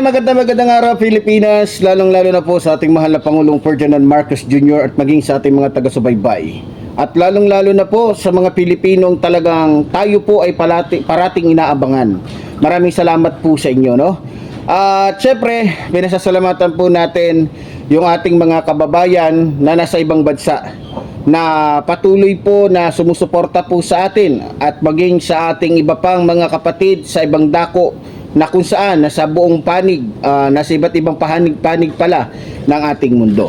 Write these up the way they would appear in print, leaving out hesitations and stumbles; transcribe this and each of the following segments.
magandang araw Pilipinas, lalong-lalo na po sa ating mahal na Pangulong Ferdinand Marcos Jr. at maging sa ating mga taga-subaybay. At lalong-lalo na po sa mga Pilipinong talagang tayo po ay parating inaabangan. Maraming salamat po sa inyo, no? At syempre, pinasasalamatan po natin yung ating mga kababayan na nasa ibang bansa na patuloy po na sumusuporta po sa atin at maging sa ating iba pang mga kapatid sa ibang dako na kung saan nasa buong panig, nasa iba't ibang panig pala ng ating mundo.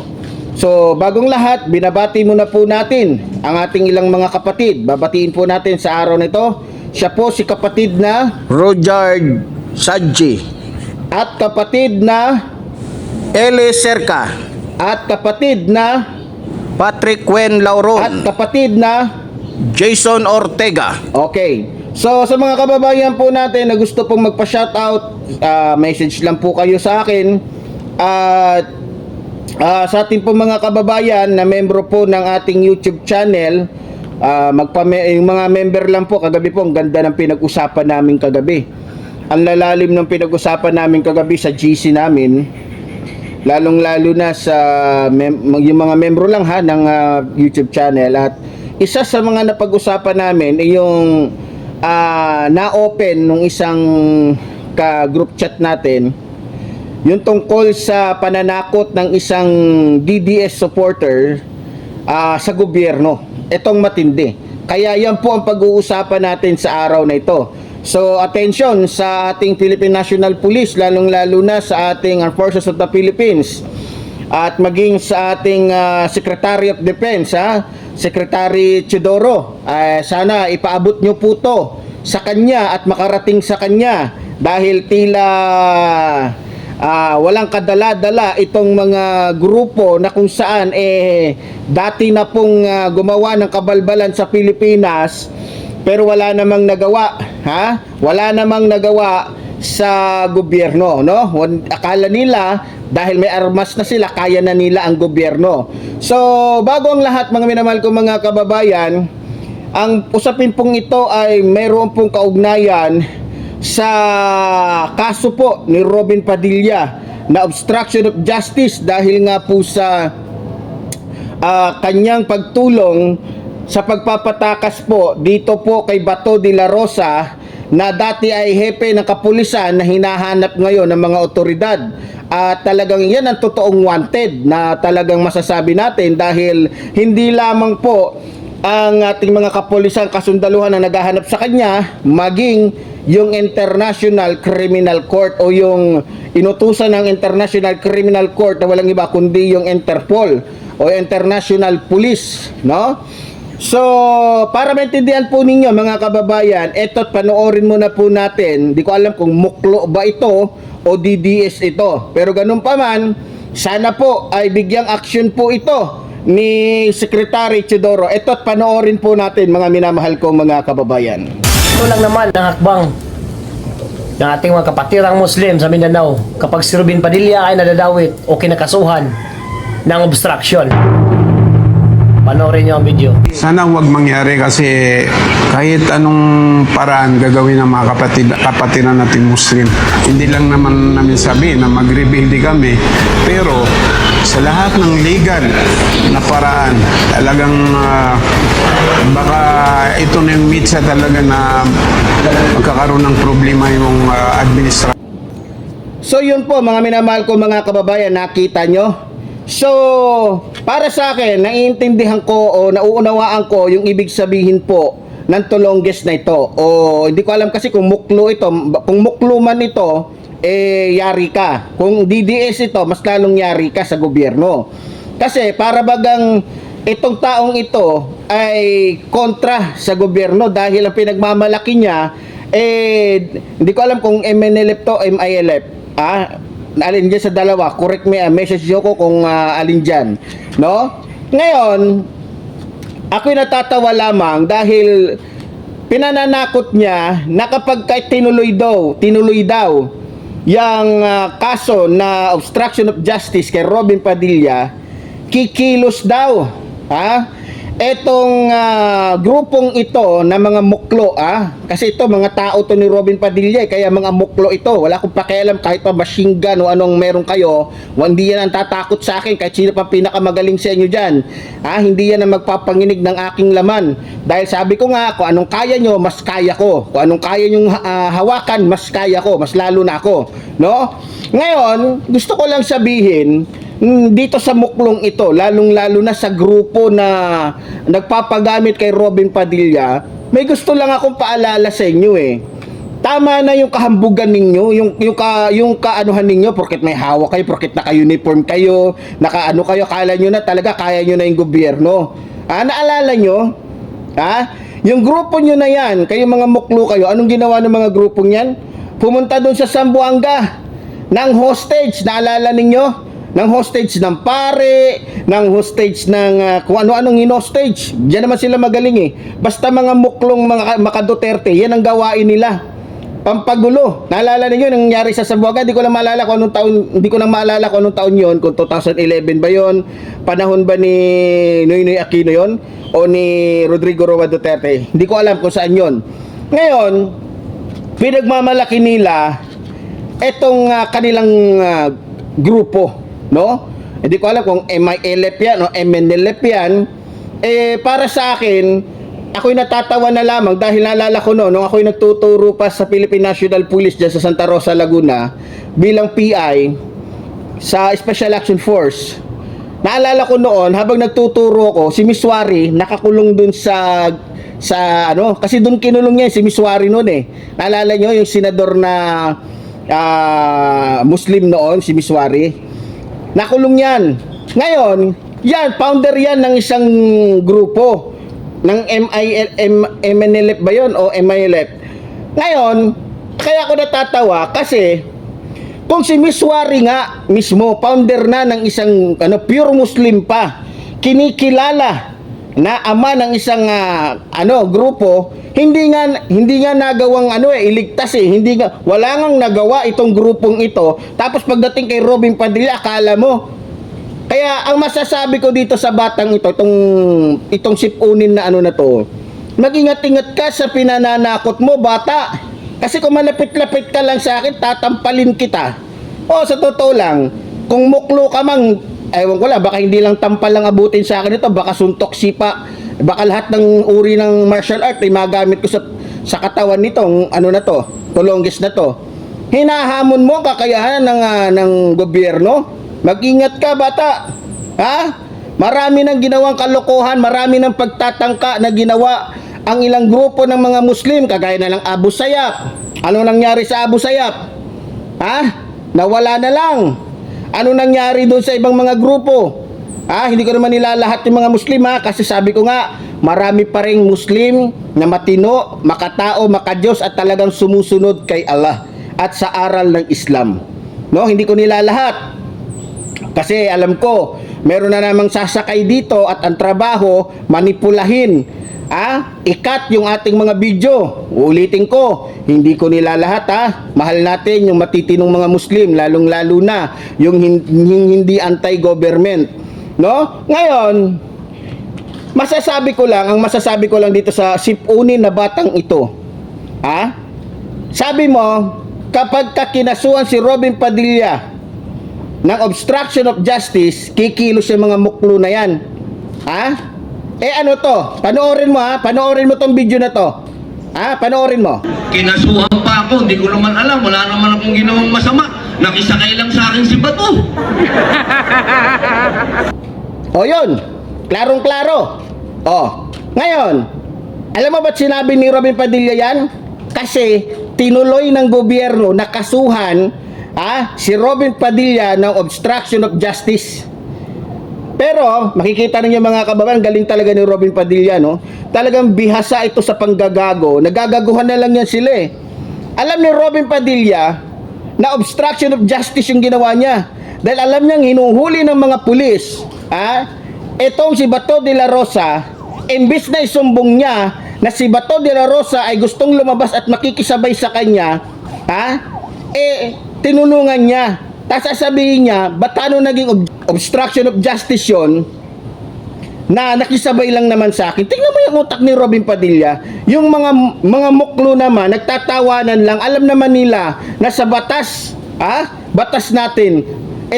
So bagong lahat, binabati muna po natin ang ating ilang mga kapatid. Babatiin po natin sa araw nito. Siya po si kapatid na Roger Sadji at kapatid na Ele Cerca at kapatid na Patrick Wen Lauron at kapatid na Jason Ortega. Okay. So sa mga kababayan po natin na gusto pong magpa-shoutout, message lang po kayo sa akin. At sa ating po mga kababayan na membro po ng ating YouTube channel, yung mga member lang po, kagabi po ang ganda ng pinag-usapan namin kagabi. Ang lalalim ng pinag-usapan namin kagabi sa GC namin, lalong-lalo na sa yung mga membro lang ha ng YouTube channel. At isa sa mga napag-usapan namin ay yung na-open nung isang ka-group chat natin, yung tungkol sa pananakot ng isang DDS supporter sa gobyerno. Itong matindi. Kaya yan po ang pag-uusapan natin sa araw na ito. So attention sa ating Philippine National Police, lalong-lalo na sa ating Armed Forces of the Philippines at maging sa ating Secretary of Defense, Secretary Chidoro. Sana ipaabot nyo po to sa kanya at makarating sa kanya dahil tila walang kadala-dala itong mga grupo na kung saan dati na pong gumawa ng kabalbalan sa Pilipinas pero wala namang nagawa, wala namang nagawa sa gobyerno, no? Akala nila dahil may armas na sila, kaya na nila ang gobyerno. So, bago ang lahat mga minamahal kong mga kababayan, ang usapin pong ito ay mayroon pong kaugnayan sa kaso po ni Robin Padilla na obstruction of justice dahil nga po sa kanyang pagtulong sa pagpapatakas po dito po kay Bato de la Rosa na dati ay hepe ng kapulisan na hinahanap ngayon ng mga otoridad. At talagang yan ang totoong wanted na talagang masasabi natin dahil hindi lamang po ang ating mga kapulisan kasundaluhan na naghahanap sa kanya, maging yung International Criminal Court o yung inutusan ng International Criminal Court na walang iba kundi yung Interpol o International Police, no? So, para maintindihan po ninyo mga kababayan, eto't panoorin muna po natin. Di ko alam kung muklo ba ito o DDS ito. Pero ganun pa man, sana po ay bigyang action po ito ni Secretary Chidoro. Eto't panoorin po natin mga minamahal kong mga kababayan. Ito lang naman ang hakbang ng ating mga kapatirang Muslim sa Mindanao kapag si Robin Padilla ay nadadawit o kinakasuhan ng obstruction. Panoorin niyo ang video. Sana huwag mangyari kasi kahit anong paraan gagawin ng mga kapatiran natin Muslim. Hindi lang naman namin sabihin na mag-rebuild kami, pero sa lahat ng legal na paraan, talagang baka ito na yung mitsa talaga na magkakaroon ng problema yung administrasyon. So yun po mga minamahal ko mga kababayan, nakita nyo? So, para sa akin, naiintindihan ko o nauunawaan ko yung ibig sabihin po ng tulongges na ito. O hindi ko alam kasi kung muklo ito, kung muklo man ito, yari ka. Kung DDS ito, mas lalong yari ka sa gobyerno. Kasi para bagang itong taong ito ay kontra sa gobyerno dahil ang pinagmamalaki niya, hindi ko alam kung MNLF to, MILF. Alin dyan sa dalawa, correct me, message nyo ko kung alin dyan, no? Ngayon, ako'y natatawa lamang dahil pinananakot niya na kapag tinuloy daw yung kaso na obstruction of justice kay Robin Padilla, kikilos daw, etong grupong ito na mga muklo, kasi ito mga tao to ni Robin Padilla, kaya mga muklo ito, wala akong pakialam kahit pa machine gun o anong meron kayo, hindi yan ang tatakot sa akin kahit sino pa pinakamagaling sa inyo dyan, hindi yan ang magpapanginig ng aking laman, dahil sabi ko nga, kung anong kaya nyo, mas kaya ko, kung anong kaya nyong hawakan, mas kaya ko, mas lalo na ako, no? Ngayon, gusto ko lang sabihin, dito sa muklong ito, lalong-lalo na sa grupo na nagpapagamit kay Robin Padilla, may gusto lang akong paalala sa inyo Tama na yung kahambugan ninyo, yung kaanuhan ninyo, porket may hawak kayo, porket naka-uniform kayo, naka-ano kayo, kala nyo na talaga kaya nyo na yung gobyerno. Naalala nyo? Yung grupo nyo na yan, kayo mga muklo kayo, anong ginawa ng mga grupong yan? Pumunta doon sa Zamboanga ng hostage, naalala ninyo? Ng hostage ng pare, ng hostage ng kung ano-anong in-hostage. Diyan naman sila magaling Basta mga muklong mga Duterte, yan ang gawain nila. Pampagulo. Naalala niyo yung nangyari sa Zamboanga? Hindi ko na maalala kung anong taon yun, kung 2011 ba yun, panahon ba ni Noynoy Aquino yun, o ni Rodrigo Roa Duterte. Hindi ko alam kung saan yun. Ngayon, pinagmamalaki nila etong kanilang grupo. No? Hindi ko alam kung MILF yan o MNLF yan. Para sa akin, ako'y natatawa na lamang dahil naalala ko nung ako'y nagtuturo pa sa Philippine National Police dyan sa Santa Rosa, Laguna bilang PI sa Special Action Force. Naalala ko noon, habang nagtuturo ko, si Miss Wari nakakulong dun sa kasi dun kinulong niya si Miss Wari noon Naalala nyo yung senador na Muslim noon, si Miss Wari? Nakulong yan. Ngayon, yan, founder yan ng isang grupo ng MNLF ba yun o MILF. Ngayon, kaya ako natatawa kasi kung si Miss Wari nga mismo, founder na ng isang pure Muslim pa, kinikilala na ama ng isang grupo, hindi nga nagawang iligtas wala ngang nagawa itong grupong ito. Tapos pagdating kay Robin Padilla, akala mo. Kaya ang masasabi ko dito sa batang ito, itong sipunin na na to, mag-ingat-ingat ka sa pinananakot mo, bata. Kasi kung malapit-lapit ka lang sa akin, tatampalin kita. Sa totoo lang, kung muklo ka mang, ewan ko lang, baka hindi lang tampal lang abutin sa akin ito, baka suntok sipa, baka lahat ng uri ng martial art ay magamit ko sa katawan nitong tulonggis na to. Hinahamon mo kakayahan ng gobyerno. Mag-ingat ka, bata. Marami nang ginawang kalokohan, marami nang pagtatangka na ginawa ang ilang grupo ng mga Muslim, kagaya na ng Abu Sayyaf. Ano nangyari sa Abu Sayyaf? Nawala na lang. Ano nangyari doon sa ibang mga grupo? Hindi ko naman nilalahat yung mga Muslim kasi sabi ko nga, marami pa ring Muslim na matino, makatao, makadiyos at talagang sumusunod kay Allah at sa aral ng Islam. No, hindi ko nilalahat. Kasi alam ko, meron na namang sasakay dito at ang trabaho, manipulahin. Ikat yung ating mga video. Ulitin ko, hindi ko nilalahat Mahal natin yung matitinong mga Muslim, lalong-lalo na yung hindi anti-government. No? Ngayon, masasabi ko lang dito sa sipunin na batang ito. Sabi mo, kapag kinasuhan si Robin Padilla ng obstruction of justice, kikilos yung mga muklo na yan. Ano to? Panoorin mo panoorin mo tong video na to. Panoorin mo. Kinasuhan pa ako, hindi ko naman alam, wala naman akong ginawang masama. Nakisakay lang sa akin si Bato. Yun. Klarong-klaro. Ngayon, alam mo ba't sinabi ni Robin Padilla yan? Kasi tinuloy ng gobyerno na kasuhan si Robin Padilla ng obstruction of justice. Pero makikita ninyo mga kababayan, galing talaga ni Robin Padilla, no? Talagang bihasa ito sa panggagago. Nagagaguhan na lang yan sila Alam ni Robin Padilla na obstruction of justice yung ginawa niya. Dahil alam niyang hinuhuli ng mga pulis itong si Bato de la Rosa, imbis na isumbong niya na si Bato de la Rosa ay gustong lumabas at makikisabay sa kanya, tinulungan niya. Tapos sasabihin niya, ba't ano naging obstruction of justice yun? na nakisabay lang naman sa akin. Tingnan mo yung utak ni Robin Padilla. Yung mga muklo naman, nagtatawanan lang. Alam naman nila na sa batas, batas natin,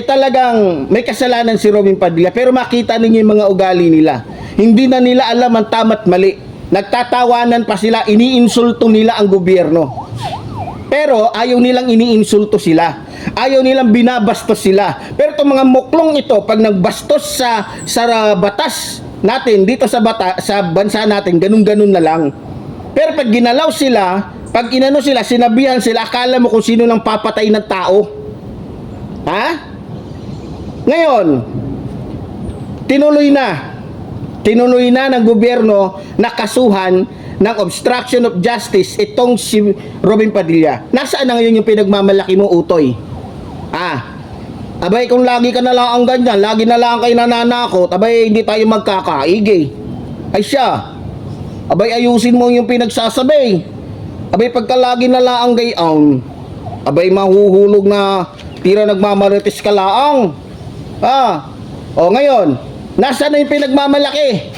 talagang may kasalanan si Robin Padilla. Pero makita ninyo yung mga ugali nila. Hindi na nila alam ang tama't mali. Nagtatawanan pa sila, iniinsulto nila ang gobyerno. Pero ayaw nilang iniinsulto sila. Ayaw nilang binabastos sila. Pero itong mga muklong ito, pag nagbastos sa batas natin, dito sa bansa natin, ganun-ganun na lang. Pero pag ginalaw sila, pag inano sila, sinabihan sila, akala mo kung sino nang papatay ng tao. Ngayon, tinuloy na ng gobyerno na kasuhan ng obstruction of justice itong si Robin Padilla. Nasaan na ngayon yung pinagmamalaki mo, Utoy? Abay, kung lagi ka na lang ang ganyan, lagi na lang kayo nananakot, abay, hindi tayo magkakaigi. Ay siya, abay, ayusin mo yung pinagsasabi. Abay, pagka lagi na lang ang gayaon, abay, mahuhulog na tira nagmamarites ka laang. Ngayon, nasaan na yung pinagmamalaki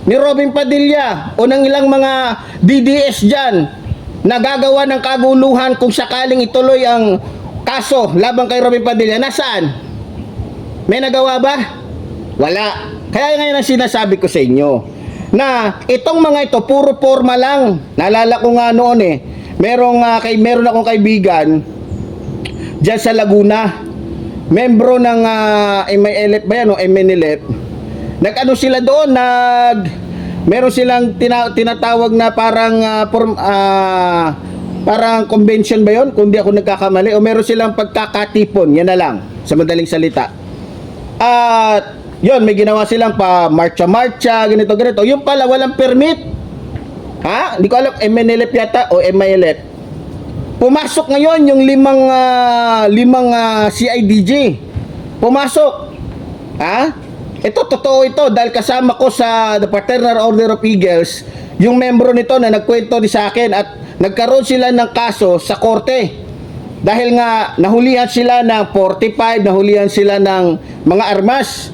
ni Robin Padilla o ng ilang mga DDS dyan na gagawa ng kaguluhan kung sakaling ituloy ang kaso laban kay Robin Padilla? Nasaan? May nagawa ba? Wala. Kaya ngayon ang sinasabi ko sa inyo na itong mga ito puro forma lang. Naalala ko nga noon meron akong kaibigan dyan sa Laguna, membro ng MILF ba yan o MNLF. Nag-ano sila doon, meron silang tinatawag na parang convention ba yun? Kung di ako nagkakamali. O meron silang pagkakatipon. Yan na lang. Sa madaling salita. At yun, may ginawa silang pa marcha-marcha, ganito. Yung pala, walang permit. Hindi ko alam, MNLF yata o MILF. Pumasok ngayon yung limang CIDG. Pumasok. Ito, totoo ito. Dahil kasama ko sa the Fraternal Order of Eagles, yung membro nito na nagkwento di sa akin at nagkaroon sila ng kaso sa korte dahil nga nahulihan sila ng 45, nahulihan sila ng mga armas.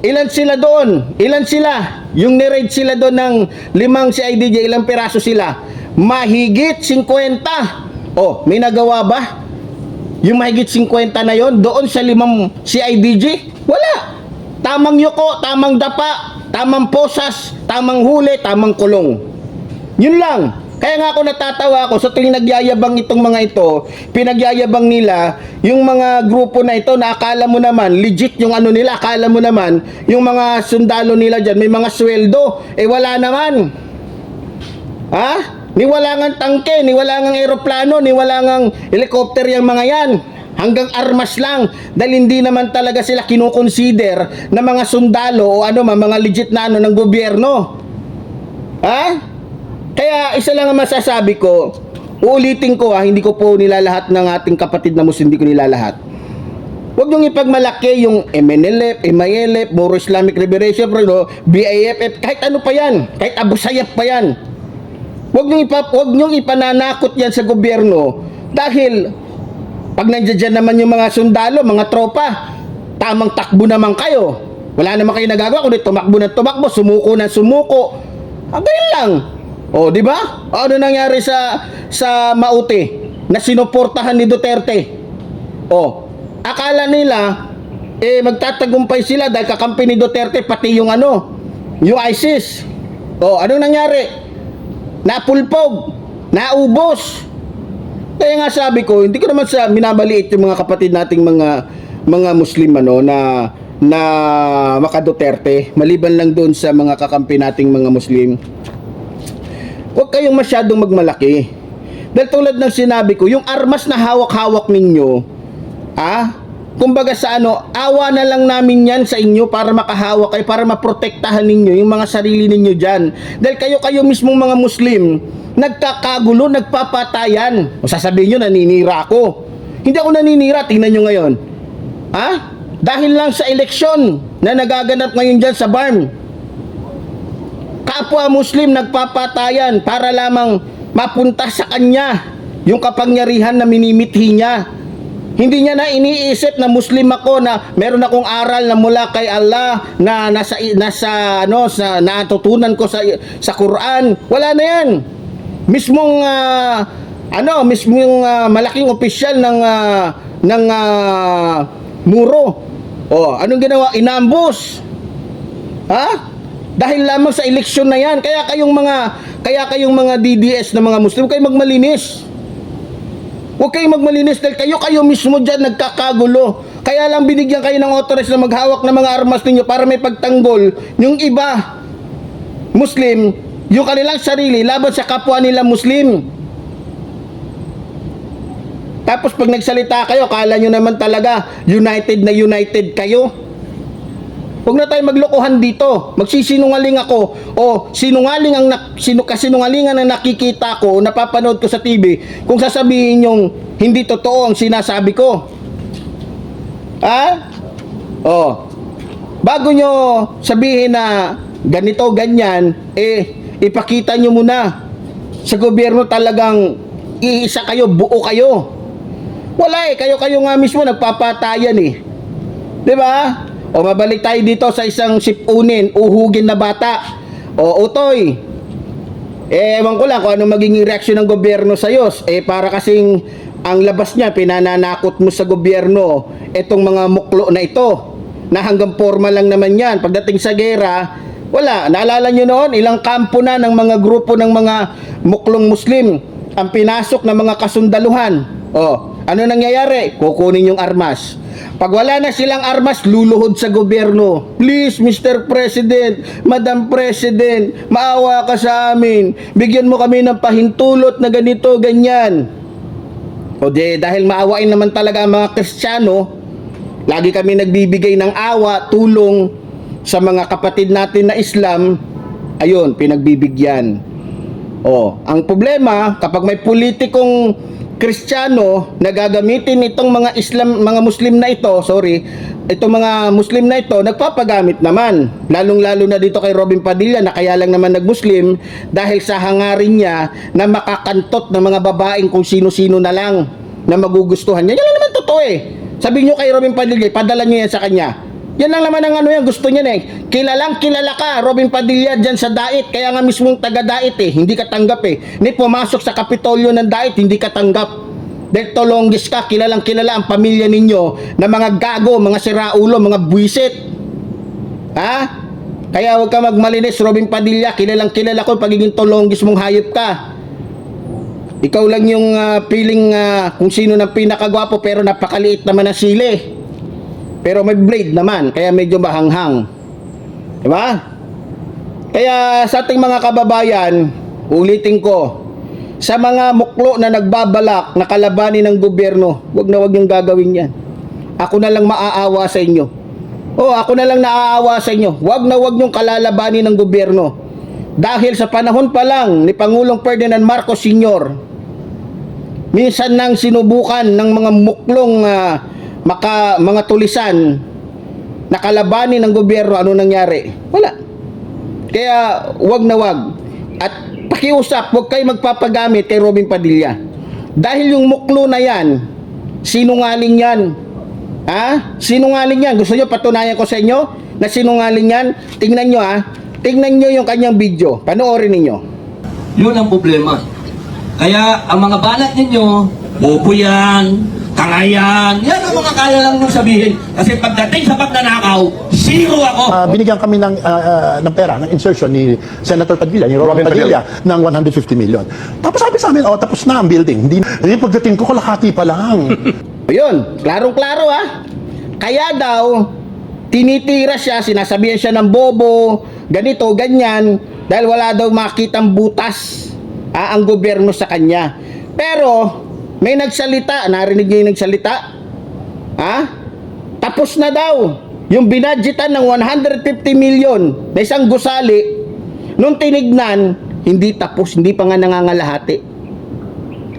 Ilan sila doon? Ilan sila? Yung ni-raid sila doon ng 5 CIDG, ilang piraso sila? Mahigit 50. May nagawa ba? Yung mahigit 50 na yon doon sa 5 CIDG? Wala. Tamang yuko, tamang dapa, tamang posas, tamang huli, tamang kulong. Yun lang. Kaya nga ako natatawa ako sa tuwing nagyayabang itong mga ito, pinagyayabang nila yung mga grupo na ito na akala mo naman, legit yung ano nila, akala mo naman, yung mga sundalo nila dyan, may mga sweldo, wala naman. Ni wala ngang tangke, ni wala ngang eroplano, ni wala ngang helicopter yung mga yan. Hanggang armas lang dahil hindi naman talaga sila kinukonsider na mga sundalo o mga legit na ng gobyerno. Kaya isa lang ang masasabi ko, uulitin ko hindi ko po nilalahat ng ating kapatid na Muslim, hindi ko nilalahat. Huwag niyong ipagmalaki yung MNLF, MILF, Moro Islamic Liberation Front, BIFF, kahit ano pa yan, kahit Abu Sayyaf pa yan. Huwag niyong ipananakot yan sa gobyerno dahil pag nandiyan naman yung mga sundalo, mga tropa, tamang takbo naman kayo. Wala naman kayo nagagawa kundi tumakbo ng tumakbo, sumuko ng sumuko. Ganyan lang. Di ba? Ano nangyari sa Maute na sinuportahan ni Duterte? Akala nila magtatagumpay sila dahil kakampi ni Duterte pati yung yung ISIS. Ano nangyari? Napulpog, naubos. Kaya nga sabi ko, hindi ko naman minabaliit yung mga kapatid nating mga Muslim na maka-Duterte, maliban lang doon sa mga kakampi nating mga Muslim. Huwag kayong masyadong magmalaki. Dahil tulad ng sinabi ko, yung armas na hawak-hawak ninyo, kumbaga sa awa na lang namin yan sa inyo para makahawak kayo, para maprotektahan ninyo yung mga sarili ninyo dyan. Dahil kayo mismong mga Muslim, nagkakagulo, nagpapatayan. Sasabihin nyo, naninira ako. Hindi ako naninira, tingnan nyo ngayon. Dahil lang sa eleksyon na nagaganap ngayon dyan sa Barm. Kapwa Muslim nagpapatayan para lamang mapunta sa kanya yung kapangyarihan na minimithi niya. Hindi niya na iniisip na Muslim ako, na meron akong aral na mula kay Allah, na nasa natutunan ko sa Quran. Wala na 'yan. Mismong malaking opisyal ng muro. Oh, anong ginawa? Inambus. Ha? Dahil lamang sa eleksyon na 'yan. Kaya kayong mga DDS na mga Muslim, kayo magmalinis. Huwag kayong magmalinis dahil kayo mismo dyan nagkakagulo. Kaya lang binigyan kayo ng authorized na maghawak ng mga armas ninyo para may pagtanggol yung iba Muslim, yung kanilang sarili laban sa kapwa nila Muslim. Tapos pag nagsalita kayo, kala nyo naman talaga united na united kayo. Huwag na tayo maglokohan dito. Magsisinungaling ako o kasinungalingan ang nakikita ko, napapanood ko sa TV, kung sasabihin yung hindi totoo ang sinasabi ko. Ha? Oh. Bago nyo sabihin na ganito, ganyan, ipakita nyo muna sa gobyerno talagang iisa kayo, buo kayo. Wala kayo nga mismo nagpapatayan 'Di ba? O mabalik tayo dito sa isang sipunin, uhugin na bata. O utoy, ewan ko lang kung anong magiging reaksyon ng gobyerno sa'yo. Para kasing ang labas niya, pinananakot mo sa gobyerno itong mga muklo na ito, na hanggang forma lang naman yan. Pagdating sa gera, wala. Naalala nyo noon, ilang kampo na ng mga grupo ng mga muklong Muslim ang pinasok ng mga kasundaluhan. O, ano nangyayari? Kukunin yung armas. Pag wala na silang armas, luluhod sa gobyerno. Please, Mr. President, Madam President, maawa ka sa amin. Bigyan mo kami ng pahintulot na ganito, ganyan. O dahil maawain naman talaga ang mga Kristiyano, lagi kami nagbibigay ng awa, tulong sa mga kapatid natin na Islam, ayun, pinagbibigyan. O, ang problema, kapag may politikong Kristiyano na gagamitin itong mga Muslim na ito, itong mga Muslim na ito, nagpapagamit naman. Lalong-lalo na dito kay Robin Padilla na kaya lang naman nag-Muslim dahil sa hangarin niya na makakantot ng mga babaeng kung sino-sino na lang na magugustuhan niya. Yan lang naman totoo Sabi niyo kay Robin Padilla, padala niyo yan sa kanya. Yan lang naman ang gusto niya Kilalang kilala ka, Robin Padilla, dyan sa Dait. Kaya nga mismong taga-Dait hindi ka tanggap Ni pumasok sa Kapitolyo ng Dait, hindi ka tanggap. Dahil tolonggis ka, kilalang kilala ang pamilya ninyo na mga gago, mga siraulo, mga buwisit. Ha? Kaya huwag ka magmalinis, Robin Padilla. Kilalang kilala ko, pagiging tolonggis mong hayop ka. Ikaw lang yung feeling kung sino ng pinakagwapo pero napakaliit naman ang sili. Pero may blade naman, kaya medyo mahanghang. Diba? Kaya sa ating mga kababayan, ulitin ko, sa mga muklo na nagbabalak na kalabanin ng gobyerno, wag yung gagawin yan. Ako na lang maaawa sa inyo. Ako na lang naaawa sa inyo. Wag yung kalalabanin ng gobyerno. Dahil sa panahon pa lang ni Pangulong Ferdinand Marcos Sr., minsan nang sinubukan ng mga muklong mga tulisan na kalabanin ng gobyerno, ano nangyari? Wala. Kaya wag na wag. At pakiusap, wag kayo magpapagamit kay Robin Padilla. Dahil yung muklo na yan, sinungaling yan. Ha? Sinungaling yan. Gusto nyo patunayan ko sa inyo na sinungaling yan? Tingnan nyo Tingnan nyo yung kanyang video. Panoorin ninyo. Yun ang problema. Kaya ang mga banat ninyo, bobo yan, tangayan, yan ang mga kaya lang nung sabihin. Kasi pagdating sa pagnanakaw, zero ako. Binigyan kami ng pera, ng insertion ni Senator Padilla, ni Robin Padilla, ng 150 million. Tapos sabi sa amin, tapos na ang building. Hindi pagdating ko, kalahati pa lang. Ayun, klarong-klaro Kaya daw, tinitira siya, sinasabihan siya ng bobo, ganito, ganyan, dahil wala daw makitang butas ang gobyerno sa kanya. Pero, may nagsalita, narinig niyo yung nagsalita? Tapos na daw yung binadgetan ng 150 million na isang gusali, nung tinignan, hindi tapos, hindi pa nga nangangalahati.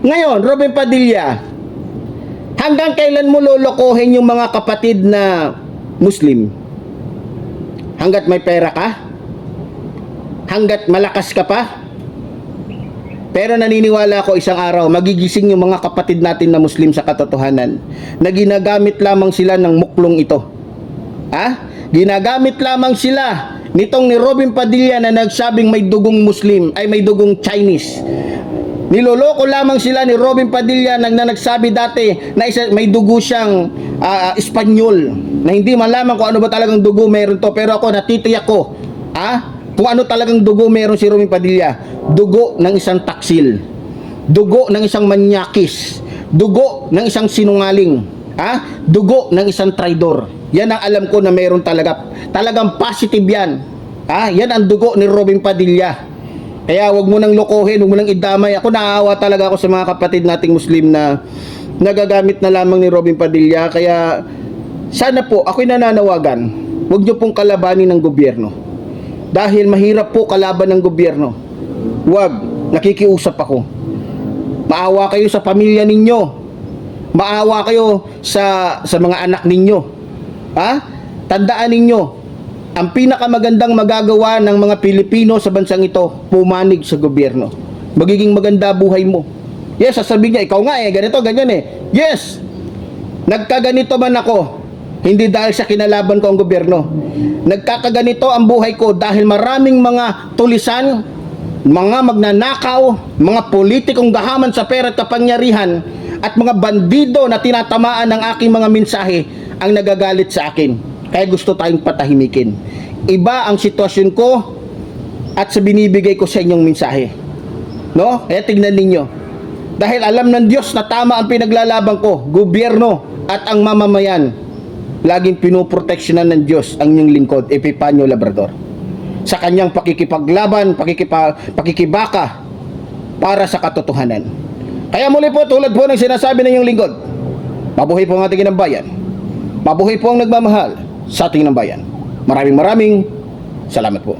Ngayon, Robin Padilla, hanggang kailan mo lolokohin yung mga kapatid na Muslim? Hanggat may pera ka? Hanggat malakas ka pa? Pero naniniwala ako isang araw, magigising yung mga kapatid natin na Muslim sa katotohanan na ginagamit lamang sila ng muklong ito. Ginagamit lamang sila nitong ni Robin Padilla na nagsabing may dugong Muslim, ay may dugong Chinese. Niloloko lamang sila ni Robin Padilla na nagsabi dati na may dugo siyang Espanyol, na hindi malaman kung ano ba talagang dugo meron to. Pero ako natitiyak ko kung ano talagang dugo meron si Robin Padilla. Dugo ng isang taksil, dugo ng isang manyakis, dugo ng isang sinungaling, dugo ng isang traidor. Yan ang alam ko na meron talagang positive yan. Yan ang dugo ni Robin Padilla. Kaya wag mo nang lokohin, wag mo nang idamay. Ako naawa talaga ako sa mga kapatid nating Muslim na nagagamit na lamang ni Robin Padilla. Kaya sana po, ako'y nananawagan, wag nyo pong kalabanin ng gobyerno. Dahil mahirap po kalaban ng gobyerno. Wag, nakikiusap ako. Maawa kayo sa pamilya ninyo. Maawa kayo sa mga anak ninyo. Tandaan ninyo, ang pinakamagandang magagawa ng mga Pilipino sa bansang ito, pumanig sa gobyerno. Magiging maganda buhay mo. Yes, sasabihin niya, ikaw nga ganito, ganyan Yes, nagkaganito man ako, hindi dahil sa kinalaban ko ang gobyerno. Nagkakaganito ang buhay ko dahil maraming mga tulisan, mga magnanakaw, mga politikong gahaman sa pera at kapangyarihan, at mga bandido na tinatamaan ng aking mga mensahe ang nagagalit sa akin. Kaya gusto tayong patahimikin. Iba ang sitwasyon ko at sa binibigay ko sa inyong mensahe. No? Kaya tignan ninyo. Dahil alam ng Diyos na tama ang pinaglalaban ko, gobyerno at ang mamamayan. Laging pinoproteksyonan ng Diyos ang inyong lingkod, Epipanyo Labrador. Sa kanyang pakikipaglaban, pakikibaka para sa katotohanan. Kaya muli po, tulad po ng sinasabi ng inyong lingkod, mabuhay po ang ating inambayan. Mabuhay po ang nagmamahal sa ating inambayan. Maraming salamat po.